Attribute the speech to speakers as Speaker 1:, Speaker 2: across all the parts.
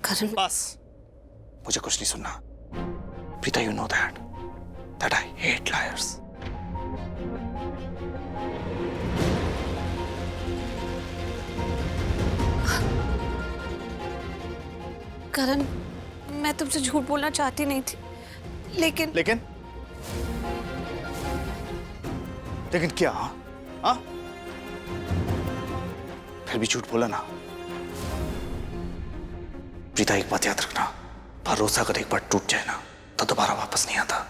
Speaker 1: करण,
Speaker 2: बस, मुझे कुछ नहीं सुनना। Preeta, you know that I hate liars.
Speaker 1: Karan, मैं तुमसे झूठ बोलना चाहती नहीं थी, लेकिन
Speaker 2: लेकिन लेकिन क्या? हाँ, फिर भी झूठ बोला ना। प्रीता, एक बात याद रखना, भरोसा अगर एक बार टूट जाए ना तो दोबारा वापस नहीं आता।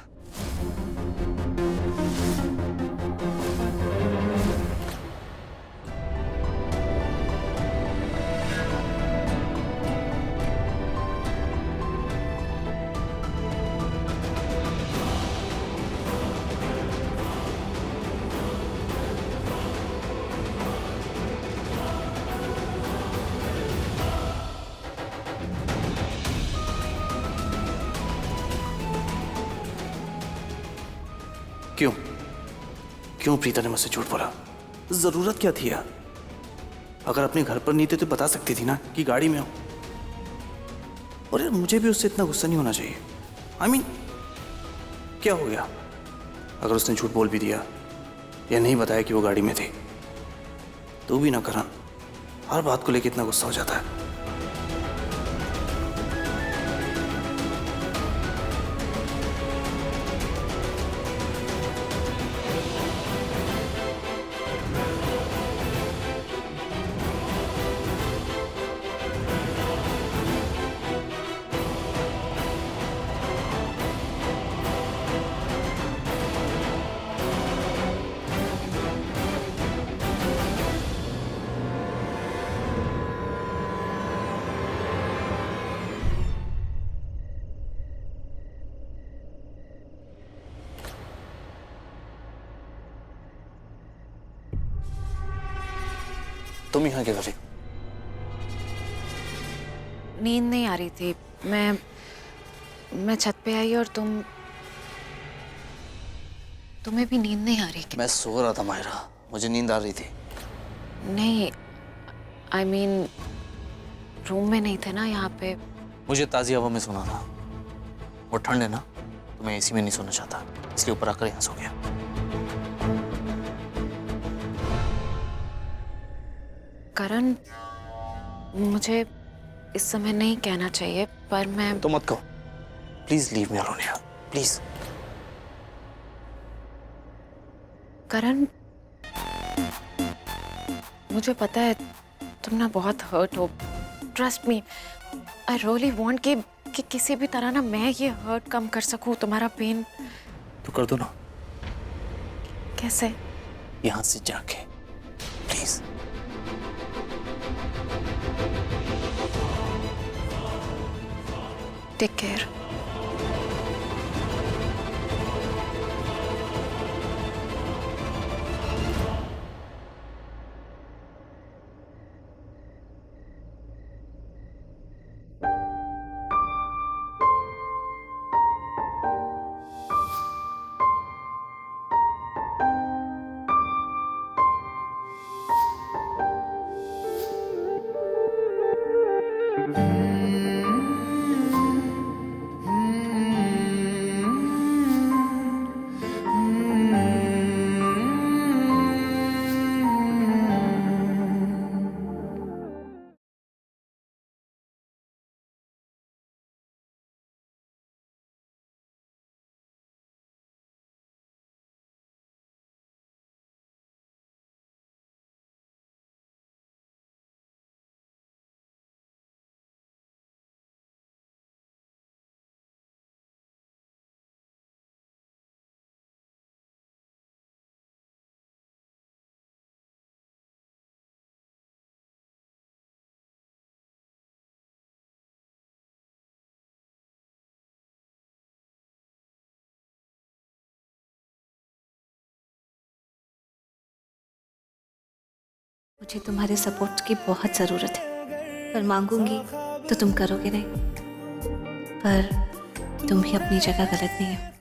Speaker 2: क्यों क्यों प्रीता ने मुझसे झूठ बोला? जरूरत क्या थी यार? अगर अपने घर पर नहीं थे तो बता सकती थी ना कि गाड़ी में हो। और यार, मुझे भी उससे इतना गुस्सा नहीं होना चाहिए। I mean, क्या हो गया अगर उसने झूठ बोल भी दिया या नहीं बताया कि वो गाड़ी में थी? तू भी ना करण, हर बात को लेकर इतना गुस्सा हो जाता है। तुम यहाँ क्या कर रही हो?
Speaker 1: नींद नहीं आ रही थी। मैं छत पे आई और तुम्हें भी नींद नहीं आ रही क्या?
Speaker 2: मैं सो रहा था मायरा, मुझे नींद आ रही थी।
Speaker 1: नहीं, I mean, रूम में नहीं थे ना यहाँ पे।
Speaker 2: मुझे ताजी हवा में सोना था। वो ठंड है ना, तो मैं एसी में नहीं सोना चाहता, इसलिए ऊपर आकर यहाँ सो गया।
Speaker 1: करण, मुझे इस समय नहीं कहना चाहिए, पर मैं
Speaker 2: तो मत कहो, please leave me alone here, please.
Speaker 1: Karan, मुझे पता है तुम ना बहुत हर्ट हो। Trust me, I really want कि किसी भी तरह ना मैं ये हर्ट कम कर सकूं, तुम्हारा पेन।
Speaker 2: तो कर दो ना।
Speaker 1: कैसे?
Speaker 2: यहाँ से जाके, प्लीज।
Speaker 1: Take care. मुझे तुम्हारे सपोर्ट की बहुत ज़रूरत है, पर मांगूंगी तो तुम करोगे नहीं। पर तुम भी अपनी जगह गलत नहीं हो।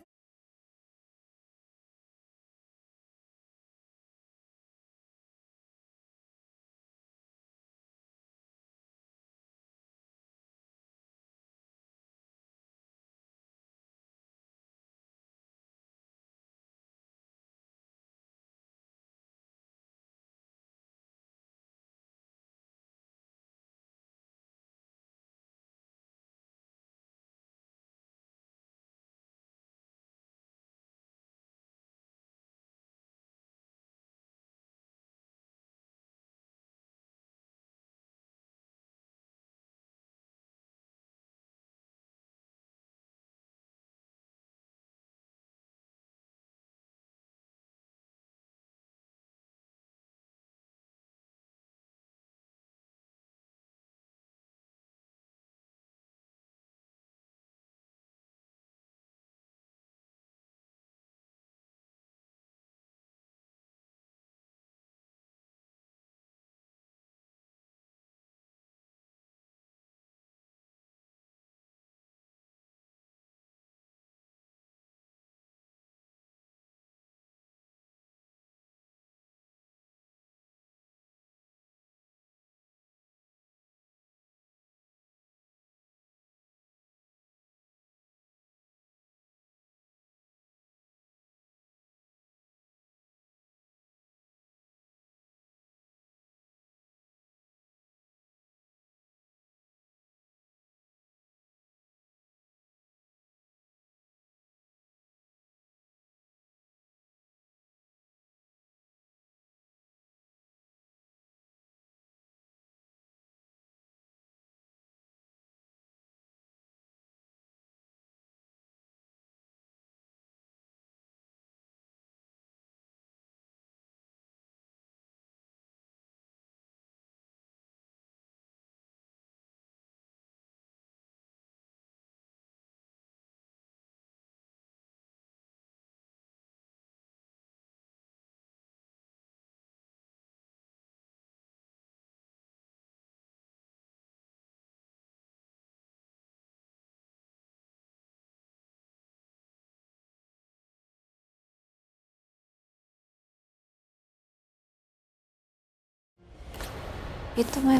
Speaker 3: ये तो मैं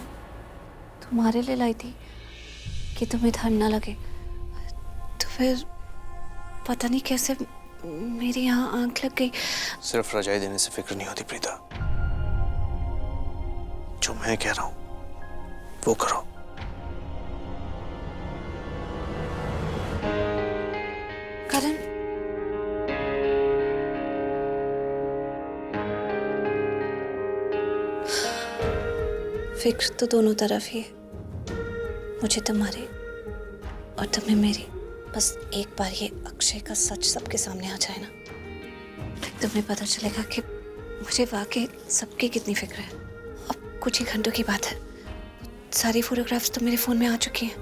Speaker 3: तुम्हारे लिए लाई थी कि तुम्हें ठंड ना लगे। तो फिर पता नहीं कैसे मेरी यहाँ आंख लग गई।
Speaker 2: सिर्फ रजाई देने से फिक्र नहीं होती प्रीता। जो मैं कह रहा हूं वो करो।
Speaker 3: करण, फिक्र तो दोनों तरफ ही है, मुझे तुम्हारी और तुम्हें मेरी। बस एक बार ये अक्षय का सच सबके सामने आ जाए ना, तुम्हें पता चलेगा कि मुझे वाकई सबकी कितनी फिक्र है। अब कुछ ही घंटों की बात है, सारी फोटोग्राफ्स तो मेरे फोन में आ चुकी हैं,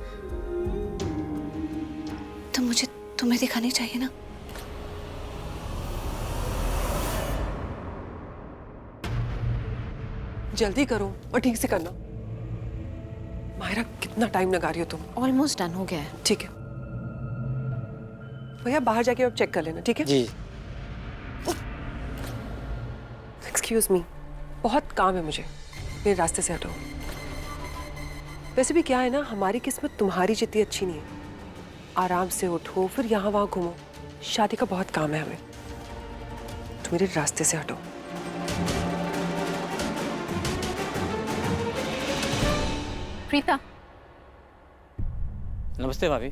Speaker 3: तो मुझे तुम्हें दिखानी चाहिए ना।
Speaker 4: जल्दी करो और ठीक से करना। मायरा, कितना टाइम लगा रही हो तुम?
Speaker 1: ऑलमोस्ट डन हो गया है।
Speaker 4: ठीक है भैया, बाहर जाके अब चेक कर लेना, ठीक है?
Speaker 5: जी।
Speaker 4: एक्सक्यूज मी, बहुत काम है मुझे, मेरे रास्ते से हटो। वैसे भी क्या है ना, हमारी किस्मत तुम्हारी जितनी अच्छी नहीं है। आराम से उठो, फिर यहाँ वहाँ घूमो। शादी का बहुत काम है हमें, तो मेरे रास्ते से हटो।
Speaker 1: प्रीता,
Speaker 5: नमस्ते भाभी।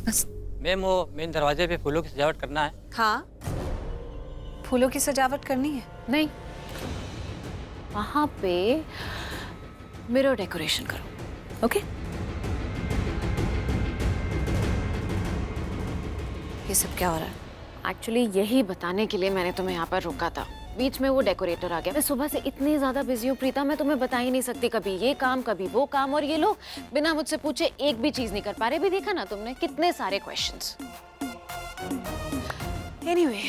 Speaker 3: बस।
Speaker 5: मैम, वो मेन दरवाजे पे फूलों की सजावट करना है।
Speaker 3: हाँ, फूलों की सजावट करनी है।
Speaker 1: नहीं, वहां पे मिरर डेकोरेशन करो। ओके?
Speaker 3: ये सब क्या हो रहा है?
Speaker 1: एक्चुअली यही बताने के लिए मैंने तुम्हें यहाँ पर रोका था। बीच में वो डेकोरेटर आ गया। मैं सुबह से इतनी ज्यादा बिजी हूँ प्रीता, मैं तुम्हें बता ही नहीं सकती, कभी ये काम कभी वो काम, और ये लोग बिना मुझसे पूछे एक भी चीज नहीं कर पा रहे। भी देखा ना तुमने कितने सारे क्वेश्चंस। एनीवे,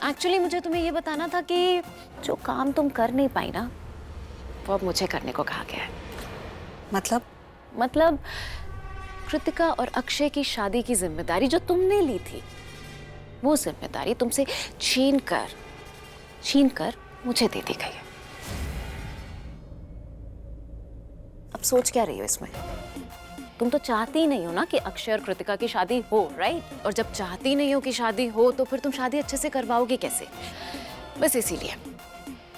Speaker 1: एक्चुअली मुझे तुम्हें ये बताना था कि जो काम तुम कर नहीं पाई ना, वो अब मुझे करने को कहा गया है। मतलब कृतिका और अक्षय की शादी की जिम्मेदारी जो तुमने ली थी, वो जिम्मेदारी तुमसे छीन कर मुझे दे दी गई है। अब सोच क्या रही हो इसमें? तुम तो चाहती ही नहीं हो ना कि अक्षय और कृतिका की शादी हो, राइट? और जब चाहती नहीं हो कि शादी हो, तो फिर तुम शादी अच्छे से करवाओगी कैसे? बस इसीलिए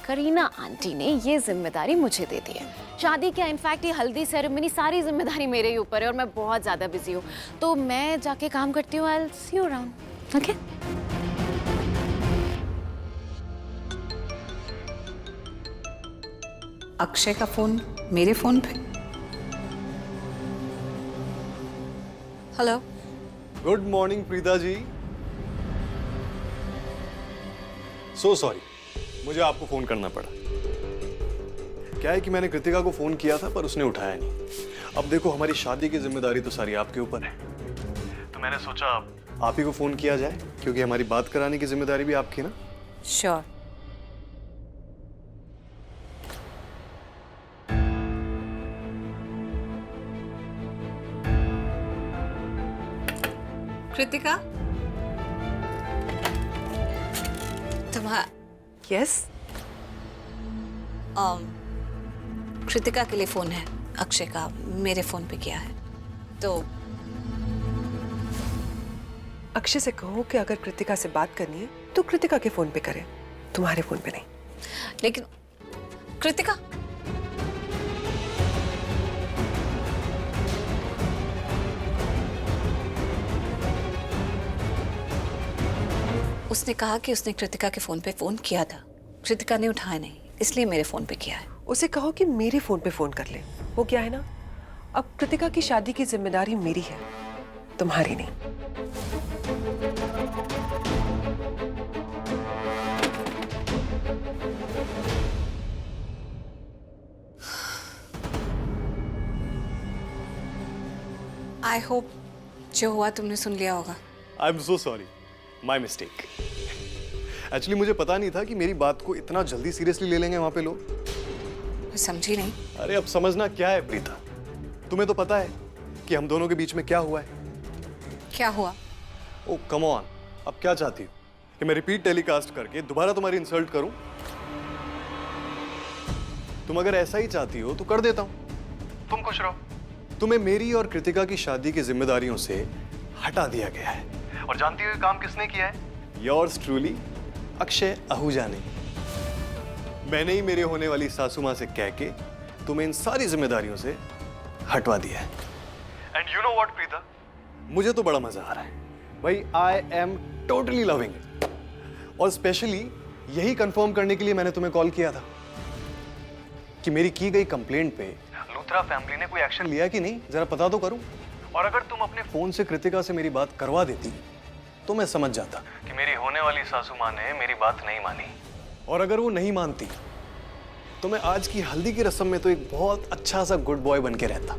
Speaker 1: करीना आंटी ने ये जिम्मेदारी मुझे दे दी है। शादी क्या, इनफैक्ट ये हल्दी सेरेमनी सारी जिम्मेदारी मेरे ही ऊपर है, और मैं बहुत ज्यादा बिजी हूँ, तो मैं जाके काम करती हूँ। I will see you around. Okay?
Speaker 3: Akshay का फोन मेरे फोन पे। Hello.
Speaker 6: Good morning Preeta ji. So sorry, मुझे आपको फोन करना पड़ा। क्या है कि मैंने कृतिका को फोन किया था पर उसने उठाया नहीं। अब देखो, हमारी शादी की जिम्मेदारी तो सारी आपके ऊपर है, तो मैंने सोचा आप ही को फोन किया जाए, क्योंकि हमारी बात कराने की जिम्मेदारी भी आपकी ना।
Speaker 3: श्योर। कृतिका, तुम्हारा
Speaker 4: यस?
Speaker 3: कृतिका के लिए फोन है, अक्षय का मेरे फोन पे किया है। तो
Speaker 4: अक्षय से कहो कि अगर कृतिका से बात करनी है तो कृतिका के फोन पे करे, तुम्हारे फोन पे नहीं।
Speaker 3: लेकिन कृतिका, उसने कहा कि उसने कृतिका के फोन पे फोन किया था, कृतिका ने उठाया नहीं, इसलिए मेरे फोन पे किया है।
Speaker 4: उसे कहो कि मेरे फोन पे फोन कर ले। वो क्या है ना, अब कृतिका की शादी की जिम्मेदारी मेरी है, तुम्हारी नहीं।
Speaker 3: आई होप जो हुआ तुमने सुन लिया होगा।
Speaker 6: I am so sorry, my mistake. Actually मुझे पता नहीं था कि मेरी बात को इतना जल्दी सीरियसली ले लेंगे वहां पे लोग।
Speaker 3: मैं समझी नहीं।
Speaker 6: अरे अब समझना क्या है प्रीता, तुम्हें तो पता है कि हम दोनों के बीच में क्या हुआ है।
Speaker 3: क्या हुआ?
Speaker 6: ओ कम ऑन, अब क्या चाहती हो कि मैं रिपीट टेलीकास्ट करके दोबारा तुम्हारी इंसल्ट करूं? तुम अगर ऐसा ही चाहती हो तो कर देता हूं, तुम खुश रहो। तुम्हें मेरी और कृतिका की शादी की जिम्मेदारियों से हटा दिया गया है। और जानती हो ये काम किसने किया है? योर्स ट्रूली, अक्षय आहूजा ने। मैंने ही मेरे होने वाली सासू मां से कह के तुम्हें इन सारी जिम्मेदारियों से हटवा दिया है। And you know what Preeta, मुझे तो बड़ा मजा आ रहा है भाई। I am totally loving it. और स्पेशली यही कंफर्म करने के लिए मैंने तुम्हें कॉल किया था कि मेरी की गई कंप्लेंट पे लूथरा फैमिली ने कोई एक्शन लिया कि नहीं, जरा पता तो करूं। और अगर तुम अपने फोन से कृतिका से मेरी बात करवा देती तो मैं समझ जाता कि मेरी होने वाली सासू मां ने मेरी बात नहीं मानी। और अगर वो नहीं मानती तो मैं आज की हल्दी की रस्म में तो एक बहुत अच्छा सा गुड बॉय बन के रहता,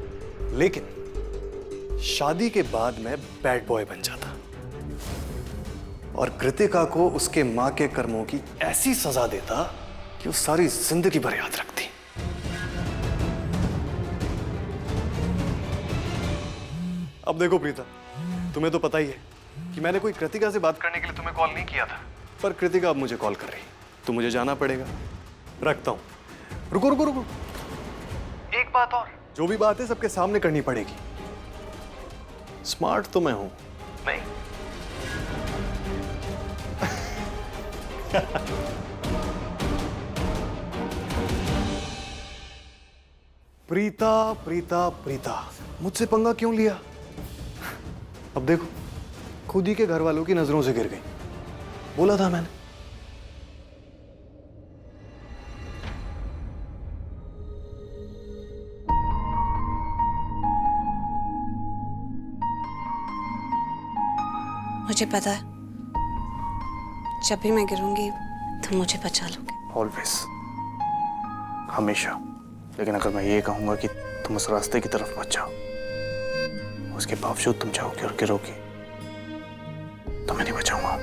Speaker 6: लेकिन शादी के बाद मैं बैड बॉय बन जाता और कृतिका को उसके मां के कर्मों की ऐसी सजा देता कि वो सारी जिंदगी भर याद रखती। अब देखो प्रीता, तुम्हें तो पता ही है कि मैंने कोई कृतिका से बात करने के लिए तुम्हें कॉल नहीं किया था, पर कृतिका अब मुझे कॉल कर रही, तो मुझे जाना पड़ेगा। रखता हूं। रुको रुको रुको, एक बात और, जो भी बात है सबके सामने करनी पड़ेगी। स्मार्ट तो मैं हूं नहीं। प्रीता प्रीता प्रीता, मुझसे पंगा क्यों लिया? अब देखो, खुद ही के घर वालों की नजरों से गिर गई। बोला था मैंने।
Speaker 3: मुझे पता है जब भी मैं गिरूंगी तुम मुझे बचा लोगे।
Speaker 2: ऑलवेज, हमेशा। लेकिन अगर मैं ये कहूंगा कि तुम उस रास्ते की तरफ मत जाओ, उसके बावजूद तुम जाओगे और गिरोगी, तो मैं नहीं बचाऊंगा।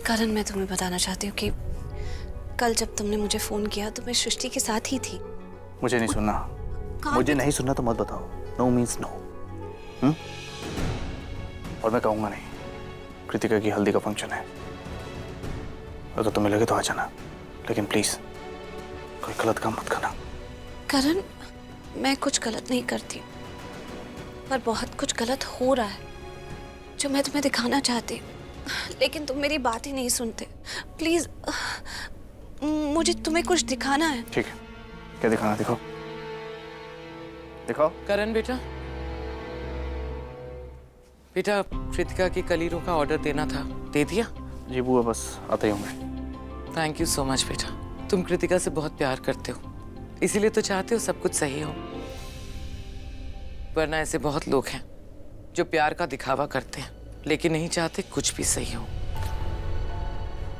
Speaker 3: करण, मैं तुम्हें बताना चाहती हूँ कि कल जब तुमने मुझे फोन किया तो मैं सृष्टि के साथ ही थी।
Speaker 2: मुझे नहीं सुनना, मुझे नहीं सुनना तो मत बताओ। No means no. और मैं कहूंगा नहीं। कृतिका की हल्दी का फंक्शन है, अगर तुम्हें लगे तो आ जाना, लेकिन प्लीज कोई गलत काम मत करना।
Speaker 3: करण, मैं कुछ गलत नहीं करती, पर बहुत कुछ गलत हो रहा है जो मैं तुम्हें दिखाना चाहती हूँ, लेकिन तुम मेरी बात ही नहीं सुनते। प्लीज, मुझे तुम्हें कुछ दिखाना है।
Speaker 2: ठीक है, क्या दिखाना? दिखाओ दिखाओ।
Speaker 7: करण बेटा, बेटा कृतिका की कलीरों का ऑर्डर देना था, दे दिया?
Speaker 2: जी बुआ, बस आते ही होंगे।
Speaker 7: थैंक यू सो मच बेटा। तुम कृतिका से बहुत प्यार करते हो, इसीलिए तो चाहते हो सब कुछ सही हो। वरना ऐसे बहुत लोग हैं जो प्यार का दिखावा करते हैं लेकिन नहीं चाहते कुछ भी सही हो।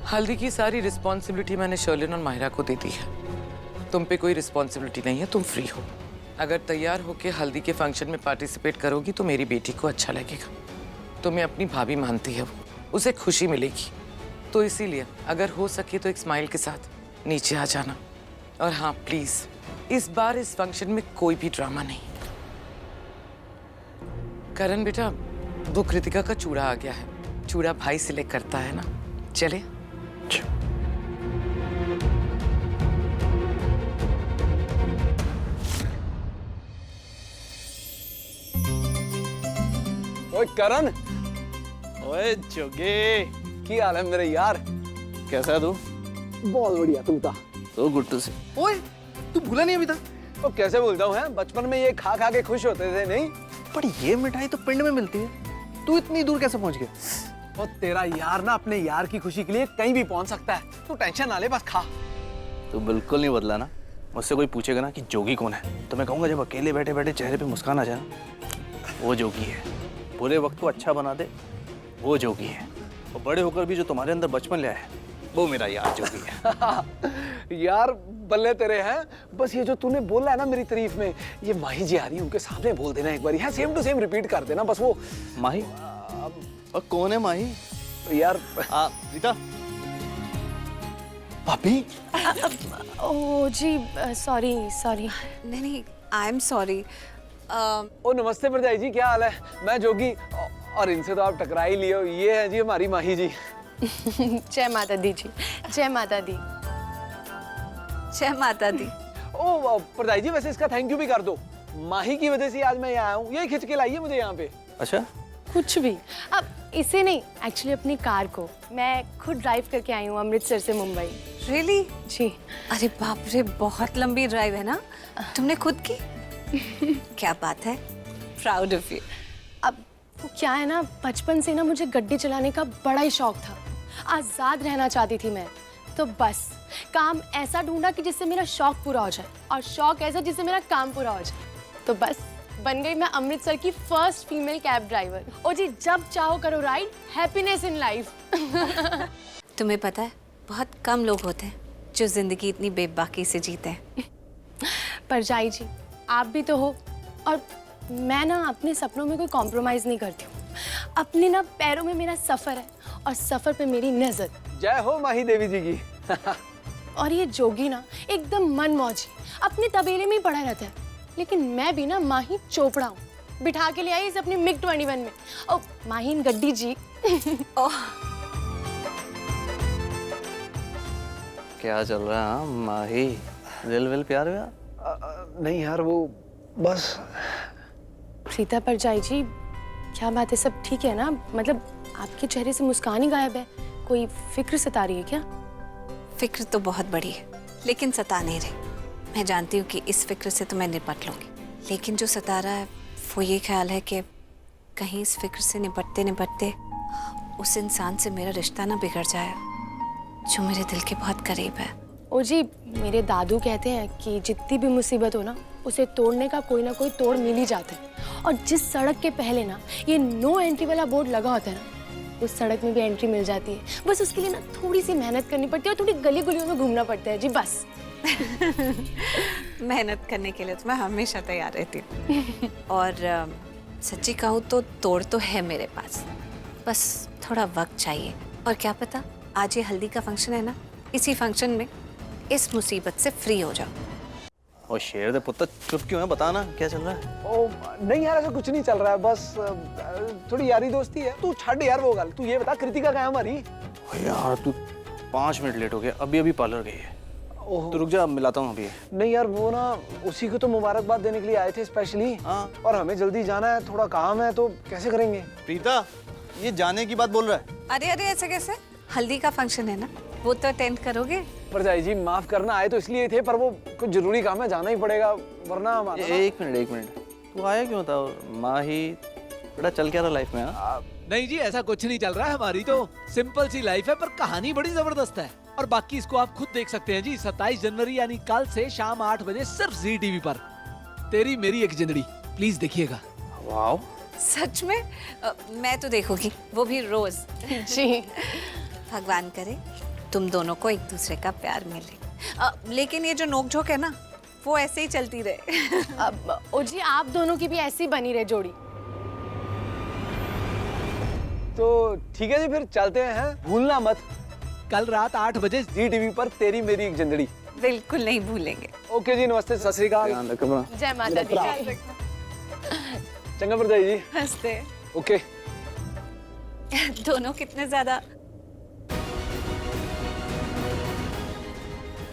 Speaker 7: हल्दी की सारी रिस्पॉन्सिबिलिटी मैंने शर्लिन और माहिरा को दे दी है। तुम पे कोई रिस्पॉन्सिबिलिटी नहीं है, तुम फ्री हो। अगर तैयार होके हल्दी के फंक्शन में पार्टिसिपेट करोगी तो मेरी बेटी को अच्छा लगेगा। तुम्हें अपनी भाभी मानती है वो, उसे खुशी मिलेगी। तो इसीलिए अगर हो सके तो एक स्माइल के साथ नीचे आ जाना। और हाँ प्लीज, इस बार इस फंक्शन में कोई भी ड्रामा नहीं। करण बेटा, वो कृतिका का चूड़ा आ गया है। चूड़ा भाई सिलेक्ट करता है ना, चले?
Speaker 8: ओए करण, ओए जोगे, की हाल है मेरे यार?
Speaker 2: कैसा है तू?
Speaker 8: बहुत बढ़िया, तू बता।
Speaker 2: तो गुड टू सी।
Speaker 8: ओए, तू भूला नहीं अभी तक? तो कैसे भूलता हूँ? बचपन में ये खा खा के खुश होते थे, नहीं?
Speaker 2: पर ये मिठाई तो पिंड में मिलती है, तू इतनी दूर कैसे पहुंच गया?
Speaker 8: और तेरा यार ना अपने यार की खुशी के लिए कहीं भी पहुंच सकता है। तू टेंशन ना ले, बस खा।
Speaker 2: तू बिल्कुल नहीं बदला ना। मुझसे कोई पूछेगा ना कि जोगी कौन है, तो मैं कहूंगा जब अकेले बैठे बैठे चेहरे पे मुस्कान आ जाए, वो जोगी है। बुरे वक्त को अच्छा बना दे, वो जोगी है। और बड़े होकर भी जो तुम्हारे अंदर बचपन ले आया, वो मेरा यार जोगी है।
Speaker 8: यार बल्ले तेरे हैं। बस ये जो तूने बोला है ना मेरी तारीफ में, ये माही जी आ रही है, उनके सामने बोल देना एक बार। यहाँ सेम टू सेम रिपीट कर देना बस। वो
Speaker 2: माही? और कौन है माही?
Speaker 8: यार
Speaker 2: रीता,
Speaker 8: भाभी।
Speaker 9: ओह जी, सॉरी सॉरी।
Speaker 3: नहीं नहीं, आई एम सॉरी।
Speaker 8: ओ नमस्ते भरजाई जी, क्या हाल है? मैं जोगी, और इनसे तो आप टकरा ही लिए हो। ये है जी हमारी माही जी।
Speaker 9: जय माता दी जी, जय माता दी।
Speaker 3: जय माता दी।
Speaker 8: ओ परदाई जी, वैसे इसका थैंक यू भी कर दो। माही की वजह से आज मैं यहाँ आया हूँ, यही खिंच के लाई है मुझे यहाँ पे।
Speaker 2: अच्छा,
Speaker 9: कुछ भी। अब इसे नहीं, एक्चुअली अपनी कार को मैं खुद ड्राइव करके आई हूँ अमृतसर से मुंबई।
Speaker 3: रियली?
Speaker 9: जी।
Speaker 3: अरे बाप रे, बहुत लंबी ड्राइव है ना? तुमने खुद की? क्या बात है, प्राउड ऑफ यू।
Speaker 9: अब वो क्या है ना, बचपन से ना मुझे गड्डी चलाने का बड़ा ही शौक था। आज़ाद रहना चाहती थी मैं, तो बस काम ऐसा ढूंढा कि जिससे मेरा शौक पूरा हो जाए, और शौक ऐसा जिससे मेरा काम पूरा हो जाए। तो बस बन गई मैं अमृतसर की फर्स्ट फीमेल कैब ड्राइवर। ओ जी, जब चाहो करो राइड, हैप्पीनेस इन लाइफ।
Speaker 3: तुम्हें पता है, बहुत कम लोग होते हैं जो जिंदगी इतनी बेबाकी से जीते हैं।
Speaker 9: पर जाई जी, आप भी तो हो। और मैं ना अपने सपनों में कोई कॉम्प्रोमाइज़ नहीं करती हूँ। अपने ना पैरों में मेरा सफ़र है, और सफ़र पे मेरी नज़र।
Speaker 8: जय हो माही देवी जी की।
Speaker 9: और ये जोगी ना एकदम मन मौजी, अपने तबेले में ही पड़ा रहता है। लेकिन मैं भी ना माही चोपड़ा हूँ, बिठा के ले आई इस अपनी मिग 21 में। ओ माहीन गड्डी जी।
Speaker 3: ओह,
Speaker 2: क्या चल रहा है माही? दिल विल प्यार व्यार?
Speaker 8: नहीं यार, वो बस।
Speaker 9: प्रीता परजाई जी, क्या बात है, सब ठीक है ना? मतलब आपके चेहरे से मुस्कान ही गायब है। कोई फिक्र सता रही है क्या?
Speaker 3: फिक्र तो बहुत बड़ी है, लेकिन सता नहीं रही। मैं जानती हूँ कि इस फिक्र से तो मैं निपट लूंगी, लेकिन जो सता रहा है वो ये ख्याल है कि कहीं इस फिक्र से निपटते निपटते उस इंसान से मेरा रिश्ता ना बिगड़ जाए जो मेरे दिल के बहुत करीब है।
Speaker 9: ओ जी, मेरे दादू कहते हैं कि जितनी भी मुसीबत हो ना, उसे तोड़ने का कोई ना कोई तोड़ मिल ही जाता है। और जिस सड़क के पहले ना ये नो एंट्री वाला बोर्ड लगा होता है ना, उस सड़क में भी एंट्री मिल जाती है। बस उसके लिए ना थोड़ी सी मेहनत करनी पड़ती है, और थोड़ी गली गलियों में घूमना पड़ता है जी, बस।
Speaker 3: मेहनत करने के लिए तो मैं हमेशा तैयार रहती हूँ। और सच्ची कहूँ तो तोड़ तो है मेरे पास, बस थोड़ा वक्त चाहिए। और क्या पता, आज ये हल्दी का फंक्शन है ना, इसी फंक्शन में इस मुसीबत से फ्री हो जाओ।
Speaker 2: ओ शेर दे पुत्र, चुप क्यों है? बता ना क्या चल रहा है?
Speaker 8: ओ नहीं यार, ऐसा कुछ नहीं चल रहा है, बस थोड़ी यारी दोस्ती है। तू छड़ यार वो गल, तू ये बता कृतिका कहाँ है हमारी?
Speaker 2: यार तू 5 मिनट लेट हो गया, अभी अभी पार्लर गई है। तो रुक जा, मिलाता हूँ अभी।
Speaker 8: नहीं यार, वो ना उसी को तो मुबारकबाद देने के लिए आए थे स्पेशली।
Speaker 2: हाँ।
Speaker 8: और हमें जल्दी जाना है, थोड़ा काम है, तो कैसे करेंगे?
Speaker 2: प्रीता, ये जाने की बात बोल रहा है?
Speaker 3: अरे अरे, ऐसे कैसे? हल्दी का फंक्शन है ना, वो तो अटेंड करोगे।
Speaker 8: परजाई जी, माफ करना, आए तो इसलिए थे, पर वो कुछ जरूरी काम है, जाना ही पड़ेगा, वरना हमारा ना।
Speaker 2: एक मिनट, तू आया क्यों था? माही बेटा, चल क्या रहा लाइफ में?
Speaker 10: नहीं जी, ऐसा कुछ नहीं चल रहा है। हमारी तो सिंपल सी लाइफ है, पर कहानी बड़ी जबरदस्त है। और बाकी इसको आप खुद देख सकते हैं जी, 27 जनवरी यानी कल से शाम 8 बजे सिर्फ जी टीवी पर। तेरी मेरी एक जिंदड़ी, प्लीज देखिएगा।
Speaker 2: वाओ,
Speaker 3: सच में? मैं तो देखूंगी, वो भी रोज।
Speaker 9: जी।
Speaker 3: भगवान करे तुम दोनों को एक दूसरे का प्यार मिले। लेकिन ये जो नोकझोंक है ना, वो ऐसे ही चलती रहे।
Speaker 9: अब ओ जी, आप दोनों की भी ऐसी बनी रहे जोड़ी।
Speaker 8: तो ठीक है जी, फिर चलते हैं। भूलना मत,
Speaker 10: कल रात 8 बजे
Speaker 8: जी टीवी पर तेरी मेरी एक जिंदड़ी।
Speaker 3: बिल्कुल नहीं भूलेंगे।
Speaker 8: ओके जी, नमस्ते, सत श्री अकाल।
Speaker 2: ध्यान रखो अपना।
Speaker 9: जय माता दी।
Speaker 8: चंगा परजाई जी।
Speaker 3: हंसते।
Speaker 8: ओके।
Speaker 3: दोनों कितने ज्यादा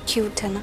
Speaker 3: क्यूट है ना।